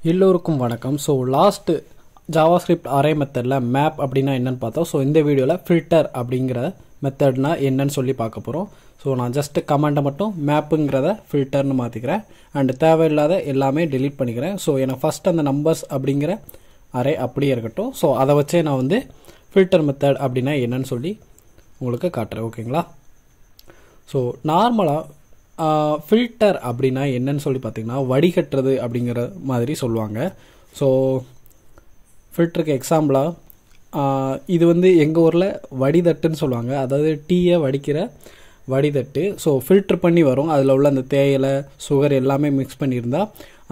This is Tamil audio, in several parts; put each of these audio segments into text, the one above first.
எல்லோருக்கும் வணக்கம். ஸோ லாஸ்ட் ஜாவாஸ்கிரிப்ட் அரே மெத்தடில் மேப் அப்படின்னா என்னன்னு பார்த்தோம். ஸோ இந்த வீடியோவில் ஃபில்டர் அப்படிங்கிற மெத்தட்னா என்னன்னு சொல்லி பார்க்க போகிறோம். ஸோ நான் ஜஸ்ட் கமெண்ட்டை மட்டும் மேப்புங்கிறத ஃபில்டர்னு மாற்றிக்கிறேன் அண்ட் தேவையில்லாத எல்லாமே டெலீட் பண்ணிக்கிறேன். ஸோ எனக்கு ஃபஸ்ட் அந்த நம்பர்ஸ் அப்படிங்கிற அரே அப்படியே இருக்கட்டும். ஸோ அதை வச்சே நான் வந்து ஃபில்டர் மெத்தட் அப்படின்னா என்னன்னு சொல்லி உங்களுக்கு காட்டுறேன். ஓகேங்களா? ஸோ நார்மலாக ஃபில்டர் அப்படின்னா என்னன்னு சொல்லி பார்த்தீங்கன்னா வடிகட்டுறது அப்படிங்கிற மாதிரி சொல்லுவாங்க. ஸோ ஃபில்டருக்கு எக்ஸாம்பிளாக இது வந்து எங்கள் ஊரில் வடிதட்டுன்னு சொல்லுவாங்க. அதாவது டீயை வடிக்கிற வடிதட்டு. ஸோ ஃபில்டர் பண்ணி வரும். அதில் உள்ள அந்த தேயிலை சுகர் எல்லாமே மிக்ஸ் பண்ணியிருந்தா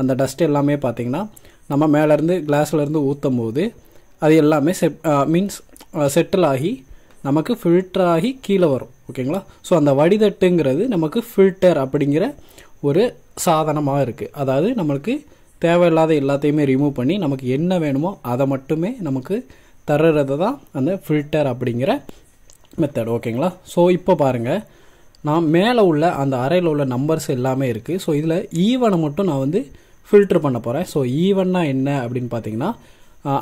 அந்த டஸ்ட் எல்லாமே பார்த்திங்கன்னா நம்ம மேலேருந்து கிளாஸ்லேருந்து ஊற்றும் போது அது எல்லாமே செட்டில் ஆகி நமக்கு ஃபில்டர் ஆகி கீழே வரும். ஓகேங்களா? ஸோ அந்த வடிதட்டுங்கிறது நமக்கு ஃபில்டர் அப்படிங்கிற ஒரு சாதனமாக இருக்குது. அதாவது நம்மளுக்கு தேவையில்லாத எல்லாத்தையுமே ரிமூவ் பண்ணி நமக்கு என்ன வேணுமோ அதை மட்டுமே நமக்கு தர்றது தான் அந்த ஃபில்டர் அப்படிங்கிற மெத்தட். ஓகேங்களா? ஸோ இப்போ பாருங்கள், நான் மேலே உள்ள அந்த அறையில் உள்ள நம்பர்ஸ் எல்லாமே இருக்குது. ஸோ இதில் ஈவனை மட்டும் நான் வந்து ஃபில்டர் பண்ண போகிறேன். ஸோ ஈவன்னா என்ன அப்படின்னு பார்த்தீங்கன்னா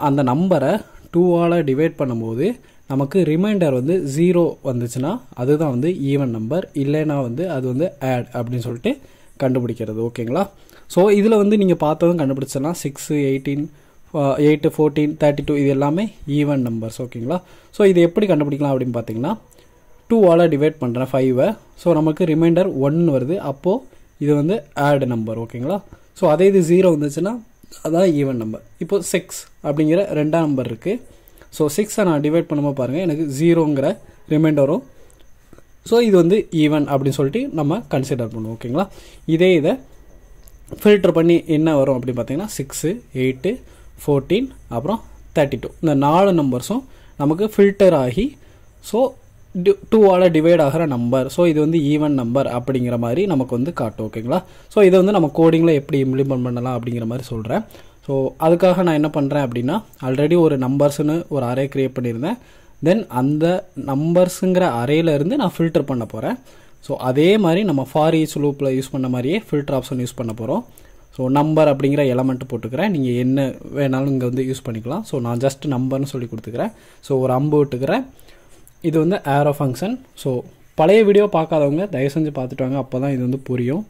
அந்த நம்பரை 2ஆல் டிவைட் பண்ணும்போது நமக்கு ரிமைண்டர் வந்து 0 வந்துச்சுன்னா அதுதான் வந்து ஈவன் நம்பர். இல்லைன்னா வந்து அது வந்து ஆட் அப்படின்னு சொல்லிட்டு கண்டுபிடிக்கிறது. ஓகேங்களா? ஸோ இதில் வந்து நீங்கள் பார்த்ததும் கண்டுபிடிச்சிடலாம். 6, 18, 8, 14, 32 இது எல்லாமே ஈவன் நம்பர்ஸ். ஓகேங்களா? ஸோ இது எப்படி கண்டுபிடிக்கலாம் அப்படின்னு பார்த்தீங்கன்னா 2ஆல் டிவைட் பண்ணுறேன் 5. ஸோ நமக்கு ரிமைண்டர் 1 வருது. அப்போது இது வந்து ஆட் நம்பர். ஓகேங்களா? ஸோ அதே இது 0 வந்துச்சுன்னா அதான் ஈவன் நம்பர். இப்போது 6 அப்படிங்கிற ரெண்டாம் நம்பர் இருக்குது. ஸோ 6 நான் டிவைட் பண்ணும்போது பாருங்கள் எனக்கு 0ங்கிற ரிமைண்டரும். ஸோ இது வந்து ஈவன் அப்படின்னு சொல்லிட்டு நம்ம கன்சிடர் பண்ணுவோம். ஓகேங்களா? இதே இதை ஃபில்டர் பண்ணி என்ன வரும் அப்படின்னு பார்த்தீங்கன்னா 6, 8, 14 அப்புறம் 32 இந்த 4 நம்பர்ஸும் நமக்கு ஃபில்டர் ஆகி ஸோ 2ஆல் டிவைட் ஆகிற நம்பர். ஸோ இது வந்து ஈவன் நம்பர் அப்படிங்கிற மாதிரி நமக்கு வந்து காட்டும். ஓகேங்களா? ஸோ இதை வந்து நம்ம கோடிங்கில் எப்படி இம்ப்ளிமெண்ட் பண்ணலாம் அப்படிங்கிற மாதிரி சொல்கிறேன். ஸோ அதுக்காக நான் என்ன பண்ணுறேன் அப்படின்னா ஆல்ரெடி ஒரு நம்பர்ஸ்னு ஒரு அரே க்ரியேட் பண்ணியிருந்தேன். தென் அந்த நம்பர்ஸுங்கிற அரேலேருந்து நான் ஃபில்டர் பண்ண போகிறேன். ஸோ அதே மாதிரி நம்ம ஃபார் ஈச் லூப்பில் யூஸ் பண்ண மாதிரியே ஃபில்டர் ஆப்ஷன் யூஸ் பண்ண போகிறோம். ஸோ நம்பர் அப்படிங்கிற எலமெண்ட் போட்டுக்கிறேன். நீங்கள் என்ன வேணாலும் இங்கே வந்து யூஸ் பண்ணிக்கலாம். ஸோ நான் ஜஸ்ட் நம்பர்னு சொல்லி கொடுத்துக்கிறேன். ஸோ ஒரு அம்பு விட்டுக்கிறேன். இது வந்து ஆரோ ஃபங்க்ஷன். ஸோ பழைய வீடியோ பார்க்காதவங்க தயவு செஞ்சு பார்த்துட்டு வாங்க, அப்போ தான் இது வந்து புரியும்.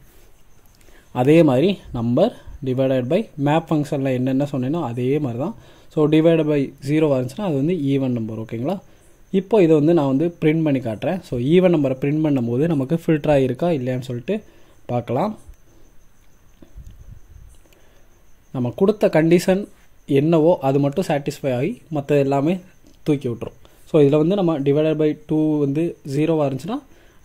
அதே மாதிரி நம்பர் டிவைடட் பை மேப் ஃபங்க்ஷனில் என்னென்ன சொன்னேனோ அதே மாதிரி தான். ஸோ டிவைடட் பை 0 வந்துச்சுன்னா அது வந்து ஈவன் நம்பர். ஓகேங்களா? இப்போ இதை வந்து நான் வந்து பிரிண்ட் பண்ணி காட்டுறேன். ஸோ ஈவன் நம்பரை பிரிண்ட் பண்ணும்போது நமக்கு ஃபில்டர் ஆகிருக்கா இல்லையான்னு சொல்லிட்டு பார்க்கலாம். நம்ம கொடுத்த கண்டிஷன் என்னவோ அது மட்டும் சாட்டிஸ்ஃபை ஆகி மற்ற எல்லாமே தூக்கி விட்டுரும். ஸோ இதில் வந்து நம்ம டிவைடட் பை 2 வந்து 0 இருந்துச்சுன்னா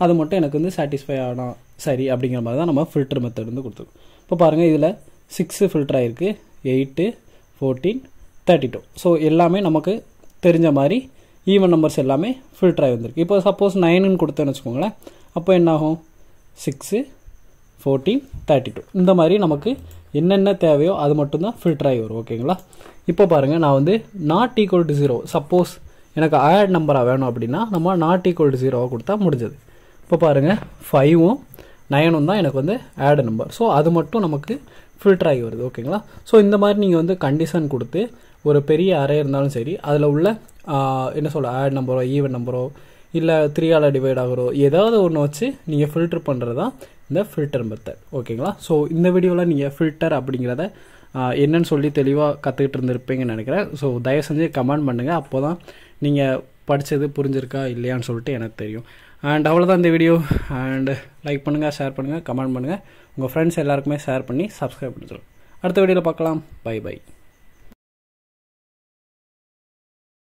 அது மட்டும் எனக்கு வந்து சாட்டிஸ்ஃபை ஆனால் சரி அப்படிங்கிற மாதிரி தான் நம்ம ஃபில்டர் மெத்தட் வந்து கொடுத்துருக்கோம். இப்போ பாருங்கள், இதில் 6 ஃபில்டர் ஆகிருக்கு, 8, 14, 32. ஸோ எல்லாமே நமக்கு தெரிஞ்ச மாதிரி ஈவன் நம்பர்ஸ் எல்லாமே ஃபில்டர் ஆகி வந்திருக்கு. இப்போ சப்போஸ் 9ன்னு கொடுத்தேன்னு வச்சுக்கோங்களேன், அப்போ என்னாகும் 6, 14, 32 இந்த மாதிரி நமக்கு என்னென்ன தேவையோ அது மட்டும்தான் ஃபில்டர் ஆகி வரும். ஓகேங்களா? இப்போ பாருங்கள், நான் வந்து நாட் ஈக்குவல் டு 0 சப்போஸ் எனக்கு ஆட் நம்பராக வேணும் அப்படின்னா நம்ம நாட் ஈக்குவல் டு 0 கொடுத்தா முடிஞ்சது. இப்போ பாருங்கள், 5ம் 9ம் தான் எனக்கு வந்து ஆட் நம்பர். ஸோ அது மட்டும் நமக்கு ஃபில்டர் ஆகி வருது. ஓகேங்களா? ஸோ இந்த மாதிரி நீங்கள் வந்து கண்டிஷன் கொடுத்து ஒரு பெரிய அரே இருந்தாலும் சரி அதில் உள்ள என்ன சொல்ல ஆட் நம்பரோ ஈவன் நம்பரோ இல்லை 3ஆல் டிவைட் ஆகிறோ ஏதாவது ஒன்று வச்சு நீங்கள் ஃபில்டர் பண்ணுறது தான் இந்த ஃபில்டர் மெத்தட். ஓகேங்களா? ஸோ இந்த வீடியோவில் நீங்கள் ஃபில்டர் அப்படிங்கிறத என்னன்னு சொல்லி தெளிவாக கற்றுக்கிட்டு இருந்திருப்பீங்கன்னு நினைக்கிறேன். ஸோ தயவு செஞ்சு கமெண்ட் பண்ணுங்கள். அப்போ தான் நீங்கள் படித்தது புரிஞ்சிருக்கா இல்லையான்னு சொல்லிட்டு எனக்கு தெரியும். அண்ட் அவ்வளோதான் இந்த வீடியோ. அண்ட் லைக் பண்ணுங்கள், ஷேர் பண்ணுங்கள், கமெண்ட் பண்ணுங்கள். உங்கள் ஃப்ரெண்ட்ஸ் எல்லாருக்குமே ஷேர் பண்ணி சப்ஸ்கிரைப் பண்ணிடுறோம். அடுத்த வீடியோவில் பார்க்கலாம். By by.